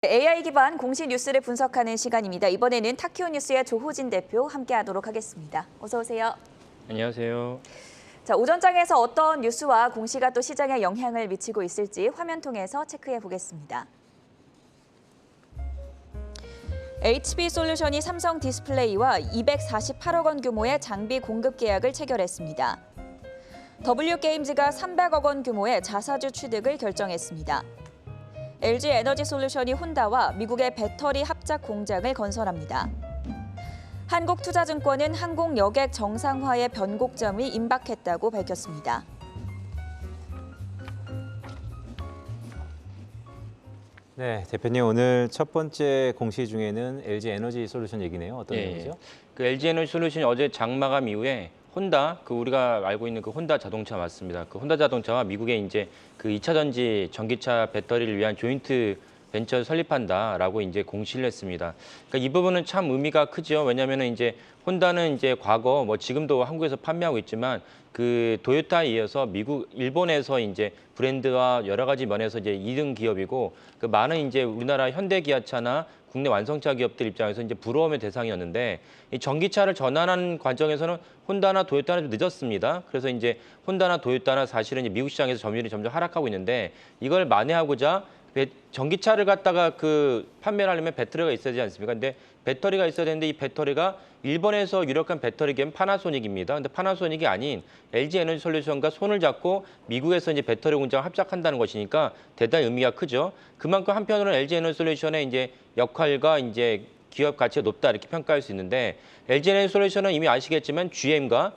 AI 기반 공시 뉴스를 분석하는 시간입니다. 이번에는 타키오 뉴스의 조호진 대표 함께하도록 하겠습니다. 어서 오세요. 안녕하세요. 자, 오전장에서 어떤 뉴스와 공시가 또 시장에 영향을 미치고 있을지 화면 통해서 체크해 보겠습니다. HB솔루션이 삼성 디스플레이와 248억 원 규모의 장비 공급 계약을 체결했습니다. W게임즈가 300억 원 규모의 자사주 취득을 결정했습니다. LG에너지솔루션이 혼다와 미국의 배터리 합작 공장을 건설합니다. 한국투자증권은 항공 여객 정상화의 변곡점이 임박했다고 밝혔습니다. 네, 대표님 오늘 첫 번째 공시 중에는 LG에너지솔루션 얘기네요. 어떤 내용이죠? 그 LG에너지솔루션이 어제 장마감 이후에 혼다, 우리가 알고 있는 그 혼다 자동차 맞습니다. 그 혼다 자동차와 미국의 이제 그 2차 전지 전기차 배터리를 위한 조인트 벤처를 설립한다라고 이제 공시를 했습니다. 그러니까 이 부분은 참 의미가 크죠. 왜냐하면 이제 혼다는 이제 과거 지금도 한국에서 판매하고 있지만 그 도요타에 이어서 일본에서 이제 브랜드와 여러 가지 면에서 이제 2등 기업이고 그 많은 이제 우리나라 현대기아차나 국내 완성차 기업들 입장에서 이제 부러움의 대상이었는데 이 전기차를 전환하는 과정에서는 혼다나 도요타는 좀 늦었습니다. 그래서 이제 혼다나 도요타나 사실은 이제 미국 시장에서 점유율이 점점 하락하고 있는데 이걸 만회하고자 전기차를 갖다가 판매를 하려면 배터리가 있어야 되지 않습니까? 근데 배터리가 있어야 되는데 이 배터리가 일본에서 유력한 배터리 기업은 파나소닉입니다. 근데 파나소닉이 아닌 LG에너지솔루션과 손을 잡고 미국에서 이제 배터리 공장을 합작한다는 것이니까 대단히 의미가 크죠. 그만큼 한편으로는 LG에너지솔루션의 이제 역할과 이제 기업 가치가 높다 이렇게 평가할 수 있는데 LG에너지솔루션은 이미 아시겠지만 GM과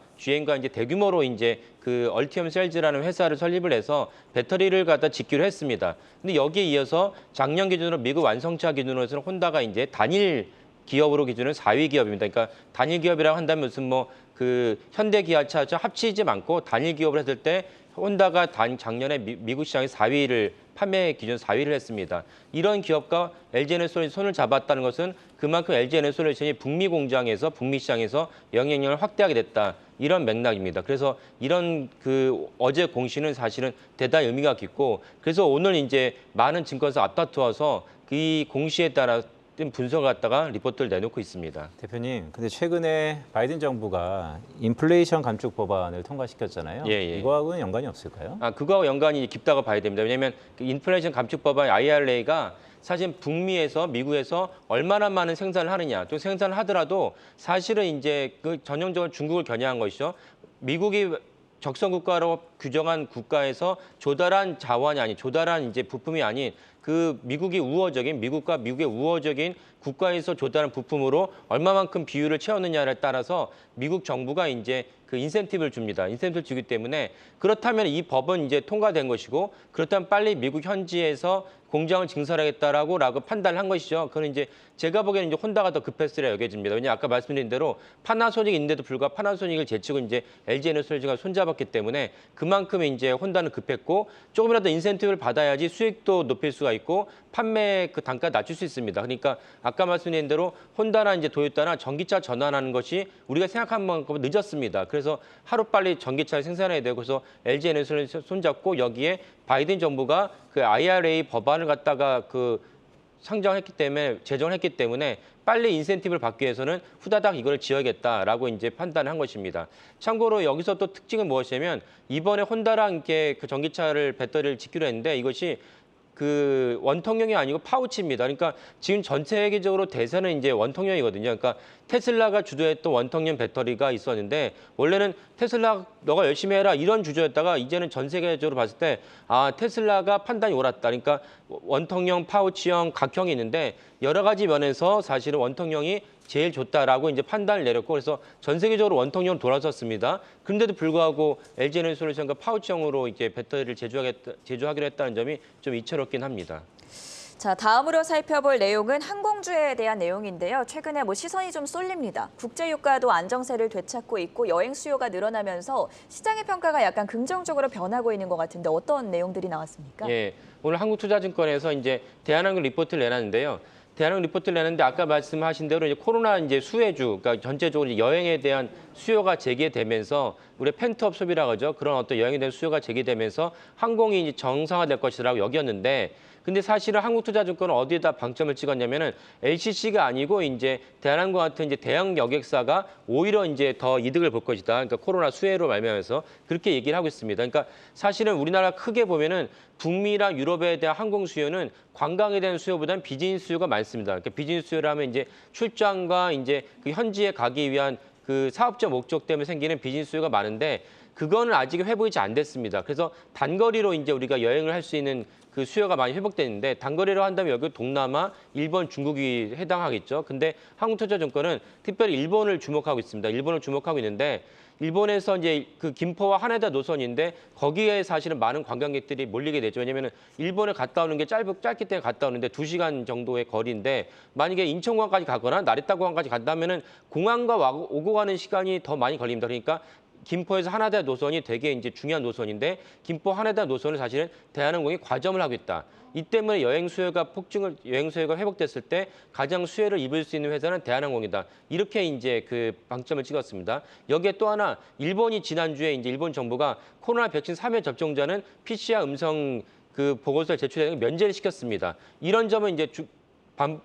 이제 대규모로 이제 그 얼티엄 셀즈라는 회사를 설립을 해서 배터리를 갖다 짓기로 했습니다. 근데 여기에 이어서 작년 기준으로 미국 완성차 기준으로서는 혼다가 이제 단일 기업으로 기준은 4위 기업입니다. 그러니까 단일 기업이라고 한다면 무슨 현대기아차 합치지 않고 단일 기업을 했을 때 혼다가 작년에 미국 시장에서 4위를 판매 기준 4위를 했습니다. 이런 기업과 LG에너지솔루션이 손을 잡았다는 것은 그만큼 LG에너지솔루션이 북미 공장에서 북미 시장에서 영향력을 확대하게 됐다. 이런 맥락입니다. 그래서 이런 어제 공시는 사실은 대단히 의미가 깊고 그래서 오늘 이제 많은 증권사 앞다투어서 이 공시에 따라 분석을 갖다가 리포트를 내놓고 있습니다. 대표님, 근데 최근에 바이든 정부가 인플레이션 감축 법안을 통과시켰잖아요. 예. 이거하고는 연관이 없을까요? 그거하고 연관이 깊다고 봐야 됩니다. 왜냐하면 그 인플레이션 감축 법안 IRA가 사실 북미에서 미국에서 얼마나 많은 생산을 하느냐, 또 생산을 하더라도 사실은 이제 전형적으로 중국을 겨냥한 것이죠. 미국이 적성 국가로 규정한 국가에서 조달한 자원이 아닌 조달한 이제 부품이 아닌 미국과 미국의 우호적인 국가에서 조달한 부품으로 얼마만큼 비율을 채웠느냐에 따라서 미국 정부가 이제 인센티브를 줍니다. 인센티브를 주기 때문에 그렇다면 이 법은 이제 통과된 것이고 그렇다면 빨리 미국 현지에서 공장을 증설하겠다라고 판단을 한 것이죠. 그건 이제 제가 보기에는 이제 혼다가 더 급했으리라 여겨집니다. 왜냐하면 아까 말씀드린 대로 파나소닉인데도 불구하고 파나소닉을 제치고 이제 LG에너지솔루션가 손잡았기 때문에 그만큼 이제 혼다는 급했고 조금이라도 인센티브를 받아야지 수익도 높일 수가 있고 판매 단가 낮출 수 있습니다. 그러니까 아까 말씀드린 대로 혼다나 이제 도요타나 전기차 전환하는 것이 우리가 생각한 만큼 늦었습니다. 그래서 하루빨리 전기차를 생산해야 되고 그래서 LG에너지솔루션 손잡고 여기에 바이든 정부가 IRA 법안을 갖다가 제정을 했기 때문에 빨리 인센티브를 받기 위해서는 후다닥 이걸 지어야겠다라고 이제 판단을 한 것입니다. 참고로 여기서 또 특징은 무엇이냐면 이번에 혼다랑 이렇게 전기차를 배터리를 짓기로 했는데 이것이 원통형이 아니고 파우치입니다. 그러니까 지금 전 세계적으로 대세는 이제 원통형이거든요. 그러니까 테슬라가 주도했던 원통형 배터리가 있었는데 원래는 테슬라 너가 열심히 해라 이런 주제였다가 이제는 전 세계적으로 봤을 때 테슬라가 판단이 옳았다. 그러니까 원통형, 파우치형, 각형이 있는데 여러 가지 면에서 사실은 원통형이 제일 좋다라고 이제 판단을 내렸고 그래서 전 세계적으로 원통형으로 돌아섰습니다. 그런데도 불구하고 LG에너지솔루션과 파우치형으로 이제 배터리를 제조하기로 했다는 점이 좀 이채롭긴 합니다. 자, 다음으로 살펴볼 내용은 항공주에 대한 내용인데요. 최근에 시선이 좀 쏠립니다. 국제 유가도 안정세를 되찾고 있고 여행 수요가 늘어나면서 시장의 평가가 약간 긍정적으로 변하고 있는 것 같은데 어떤 내용들이 나왔습니까? 예, 오늘 한국투자증권에서 이제 대한항공 리포트를 내놨는데요. 대한항공 리포트를 내는데 아까 말씀하신 대로 이제 코로나 이제 수혜주, 그러니까 전체적으로 여행에 대한 수요가 재개되면서 우리 펜트업 소비라고 하죠. 그런 어떤 여행에 대한 수요가 재개되면서 항공이 이제 정상화될 것이라고 여겼는데 근데 사실은 한국투자증권은 어디에다 방점을 찍었냐면은 LCC가 아니고 이제 대한항공 같은 이제 대형 여객사가 오히려 이제 더 이득을 볼 것이다. 그러니까 코로나 수혜로 말미암아서 그렇게 얘기를 하고 있습니다. 그러니까 사실은 우리나라 크게 보면은 북미랑 유럽에 대한 항공 수요는 관광에 대한 수요보다는 비즈니스 수요가 많습니다. 그러니까 비즈니스 수요라면 이제 출장과 이제 그 현지에 가기 위한 그 사업적 목적 때문에 생기는 비즈니스 수요가 많은데 그거는 아직 회복이 잘 안 됐습니다. 그래서 단거리로 이제 우리가 여행을 할 수 있는 그 수요가 많이 회복되는데 단거리로 한다면 여기 동남아, 일본, 중국이 해당하겠죠. 근데 한국투자증권은 특별히 일본을 주목하고 있습니다. 일본을 주목하고 있는데 일본에서 이제 그 김포와 하네다 노선인데 거기에 사실은 많은 관광객들이 몰리게 되죠. 왜냐하면 일본에 갔다 오는 게 짧기 때문에 갔다 오는데 2시간 정도의 거리인데 만약에 인천공항까지 가거나 나리타 공항까지 간다면은 공항과 오고 가는 시간이 더 많이 걸립니다. 그러니까 김포에서 하나다 노선이 되게 이제 중요한 노선인데 김포 하나다 노선을 사실은 대한항공이 과점을 하고 있다. 이 때문에 여행 수요가 회복됐을 때 가장 수혜를 입을 수 있는 회사는 대한항공이다. 이렇게 이제 그 방점을 찍었습니다. 여기에 또 하나 일본이 지난주에 이제 일본 정부가 코로나 백신 3회 접종자는 PCR 음성 그 보고서를 제출하는 면제를 시켰습니다. 이런 점은 이제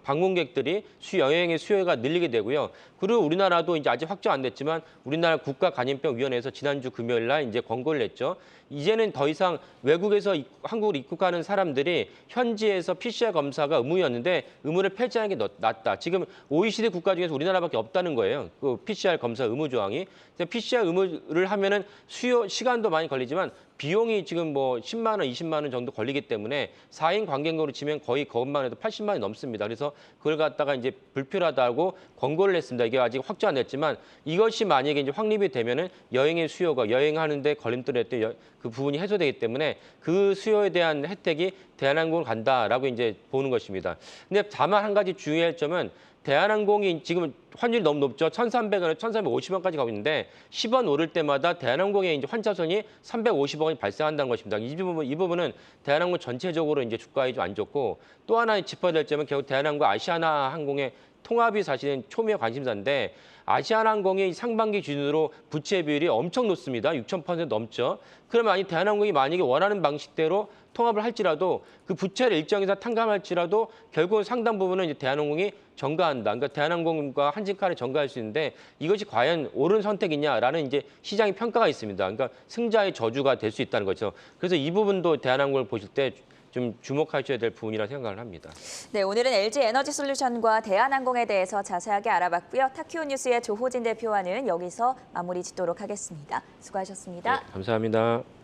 방문객들이 여행의 수요가 늘리게 되고요. 그리고 우리나라도 이제 아직 확정 안 됐지만 우리나라 국가간염병위원회에서 지난주 금요일 날 이제 권고를 냈죠. 이제는 더 이상 외국에서 한국으로 입국하는 사람들이 현지에서 PCR 검사가 의무였는데 의무를 폐지하는 게 낫다. 지금 OECD 국가 중에서 우리나라밖에 없다는 거예요. 그 PCR 검사 의무 조항이. PCR 의무를 하면은 시간도 많이 걸리지만 비용이 지금 뭐 10만 원, 20만 원 정도 걸리기 때문에 4인 관객으로 치면 거의 그것만 해도 80만 원이 넘습니다. 그래서 그걸 갖다가 이제 불필요하다고 권고를 했습니다. 이게 아직 확정 안 됐지만 이것이 만약에 이제 확립이 되면은 여행의 수요가 여행하는데 걸림돌이 했던 그 부분이 해소되기 때문에 그 수요에 대한 혜택이 대한항공으로 간다라고 이제 보는 것입니다. 근데 다만 한 가지 주의할 점은 대한항공이 지금 환율이 너무 높죠. 1,300원에서 1,350원까지 가고 있는데 10원 오를 때마다 대한항공의 이제 환차손이 350원이 발생한다는 것입니다. 이 부분은 대한항공 전체적으로 이제 주가에 좀 안 좋고 또 하나 짚어야 될 점은 결국 대한항공 아시아나항공의 통합이 사실은 초미의 관심사인데 아시아나항공이 상반기 기준으로 부채 비율이 엄청 높습니다. 6,000% 넘죠. 그러면 대한항공이 만약에 원하는 방식대로 통합을 할지라도 그 부채를 일정 이상 탕감할지라도 결국은 상당 부분은 이제 대한항공이 전가한다. 그러니까 대한항공과 한진카를 전가할 수 있는데 이것이 과연 옳은 선택이냐라는 이제 시장의 평가가 있습니다. 그러니까 승자의 저주가 될 수 있다는 거죠. 그래서 이 부분도 대한항공을 보실 때 좀 주목하셔야 될 부분이라 생각을 합니다. 네, 오늘은 LG 에너지솔루션과 대한항공에 대해서 자세하게 알아봤고요. 타키오 뉴스의 조호진 대표와는 여기서 마무리 짓도록 하겠습니다. 수고하셨습니다. 네, 감사합니다.